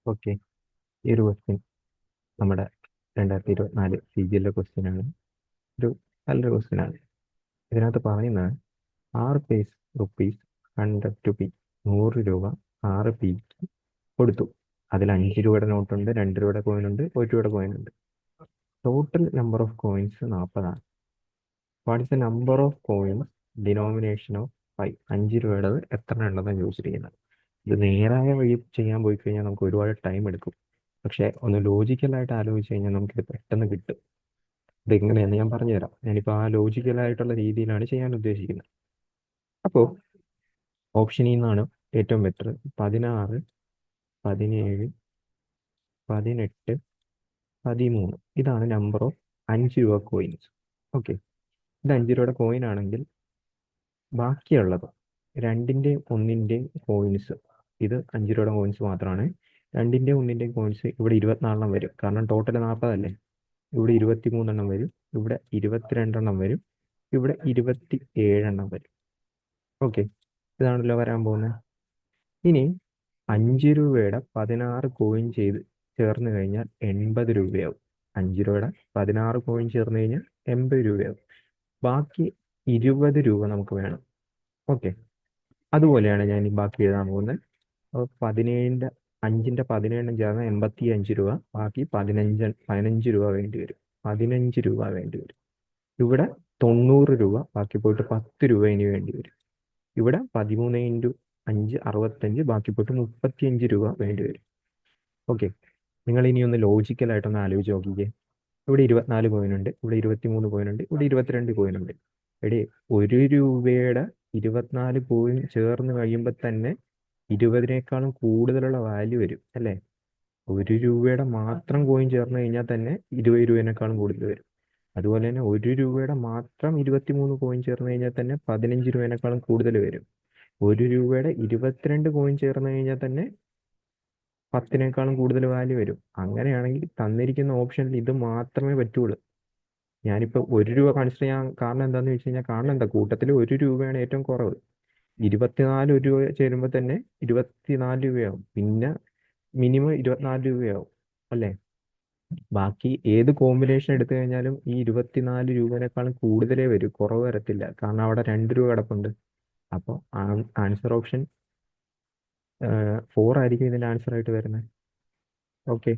Okay, ഈ ഒരു question നമ്മുടെ 2024 CGL ക്വസ്റ്റ്യൻ ആണ്. ഒരു നല്ലൊരു ക്വസ്റ്റ്യൻ ആണ്. ഇതിനകത്ത് പറയുന്നത് 6 പൈസ റുപ്പീസ് 100 ടു പി 100 രൂപ 6 പിക്ക് കൊടുത്തു. അതിൽ 5 രൂപയുടെ നോട്ടുണ്ട്, 2 രൂപയുടെ കോയിൻ ഉണ്ട്, 1 രൂപയുടെ കോയിൻ ഉണ്ട്. ടോട്ടൽ നമ്പർ ഓഫ് കോയിൻസ് 40 ആണ്. What is the number of coins denomination of 5? 5 രൂപയുടേത് എത്ര ഉണ്ടെന്നാണ് ചോദിച്ചിരിക്കുന്നത്. ഇത് നേരായ വഴി ചെയ്യാൻ പോയി കഴിഞ്ഞാൽ നമുക്ക് ഒരുപാട് ടൈം എടുക്കും. പക്ഷെ ഒന്ന് ലോജിക്കലായിട്ട് ആലോചിച്ച് കഴിഞ്ഞാൽ നമുക്കിത് പെട്ടെന്ന് കിട്ടും. ഇതെങ്ങനെയാണെന്ന് ഞാൻ പറഞ്ഞുതരാം. ഞാനിപ്പോൾ ആ ലോജിക്കലായിട്ടുള്ള രീതിയിലാണ് ചെയ്യാൻ ഉദ്ദേശിക്കുന്നത്. അപ്പോൾ ഓപ്ഷനിൽ നിന്നാണ് ഏറ്റവും ബെറ്റർ. 16, 17, 18, 13. ഇതാണ് നമ്പർ ഓഫ് 5 രൂപ കോയിൻസ്. ഓക്കെ, ഇത് 5 രൂപയുടെ കോയിൻ ആണെങ്കിൽ ബാക്കിയുള്ളത് 2ന്റെ 1ന്റെ കോയിൻസ്, ഇത് 5 രൂപയുടെ കോയിൻസ് മാത്രമാണ്. 2ന്റെ 1ന്റെ കോയിൻസ് ഇവിടെ 24 വരും. കാരണം ടോട്ടൽ 40 അല്ലേ. ഇവിടെ 23 വരും, ഇവിടെ 22 വരും, ഇവിടെ 27 വരും. ഓക്കെ, ഇതാണല്ലോ വരാൻ പോകുന്നത്. ഇനി 5 രൂപയുടെ 16 കോയിൻ ചേർന്ന് കഴിഞ്ഞാൽ 80 രൂപയാവും. 5 രൂപയുടെ 16 കോയിൻ ചേർന്ന് കഴിഞ്ഞാൽ 80 രൂപയാവും. ബാക്കി 20 രൂപ നമുക്ക് വേണം. ഓക്കെ, അതുപോലെയാണ് ഞാൻ ഈ ബാക്കി എഴുതാൻ പോകുന്നത്. അപ്പോൾ 5ന്റെ 17 ചേർന്ന് 85 രൂപ, ബാക്കി 15 രൂപ വേണ്ടി വരും. 15 രൂപ വേണ്ടി വരും. ഇവിടെ 90 രൂപ, ബാക്കി പോയിട്ട് 10 രൂപ ഇനി വേണ്ടി വരും. ഇവിടെ 13 × 5 65, ബാക്കി പോയിട്ട് 35 രൂപ വേണ്ടി വരും. ഓക്കെ, നിങ്ങൾ ഇനി ഒന്ന് ലോജിക്കലായിട്ടൊന്ന് ആലോചിച്ച് നോക്കിക്കേ. ഇവിടെ 24 കോയിനുണ്ട്, ഇവിടെ 23 കോയിനുണ്ട്, ഇവിടെ 22 കോയിനുണ്ട്. എടേ, 1 രൂപയുടെ 24 കോയിൻ ചേർന്ന് കഴിയുമ്പോൾ തന്നെ 20-നേക്കാളും കൂടുതലുള്ള വാല്യൂ വരും അല്ലേ. 1 രൂപയുടെ മാത്രം കോയിൻ ചേർന്ന് കഴിഞ്ഞാൽ തന്നെ 20 രൂപേനേക്കാളും കൂടുതൽ വരും. അതുപോലെ തന്നെ 1 രൂപയുടെ മാത്രം 23 കോയിൻ ചേർന്ന് കഴിഞ്ഞാൽ തന്നെ 15 രൂപേനേക്കാളും കൂടുതൽ വരും. 1 രൂപയുടെ 22 കോയിൻ ചേർന്ന് കഴിഞ്ഞാൽ തന്നെ 10-നേക്കാളും കൂടുതൽ വാല്യൂ വരും. അങ്ങനെയാണെങ്കിൽ തന്നിരിക്കുന്ന ഓപ്ഷനിൽ ഇത് മാത്രമേ പറ്റുള്ളൂ. ഞാനിപ്പോൾ 1 രൂപ കൺസിഡർ ചെയ്യാൻ കാരണം എന്താണെന്ന് വെച്ച് കഴിഞ്ഞാൽ, കാരണം എന്താ, കൂട്ടത്തിൽ 1 രൂപയാണ് ഏറ്റവും കുറവ്. 24 1 രൂപ ചേരുമ്പോൾ തന്നെ 24 രൂപയാവും. പിന്നെ മിനിമം 24 രൂപയാവും അല്ലേ. ബാക്കി ഏത് കോമ്പിനേഷൻ എടുത്തു കഴിഞ്ഞാലും ഈ 24 രൂപേനേക്കാളും കൂടുതലേ വരും, കുറവ് വരത്തില്ല. കാരണം അവിടെ 2 രൂപ കിടപ്പുണ്ട്. അപ്പോൾ ആൻസർ ഓപ്ഷൻ 4 ആയിരിക്കും ഇതിൻ്റെ ആൻസർ ആയിട്ട് വരുന്നത്. ഓക്കെ.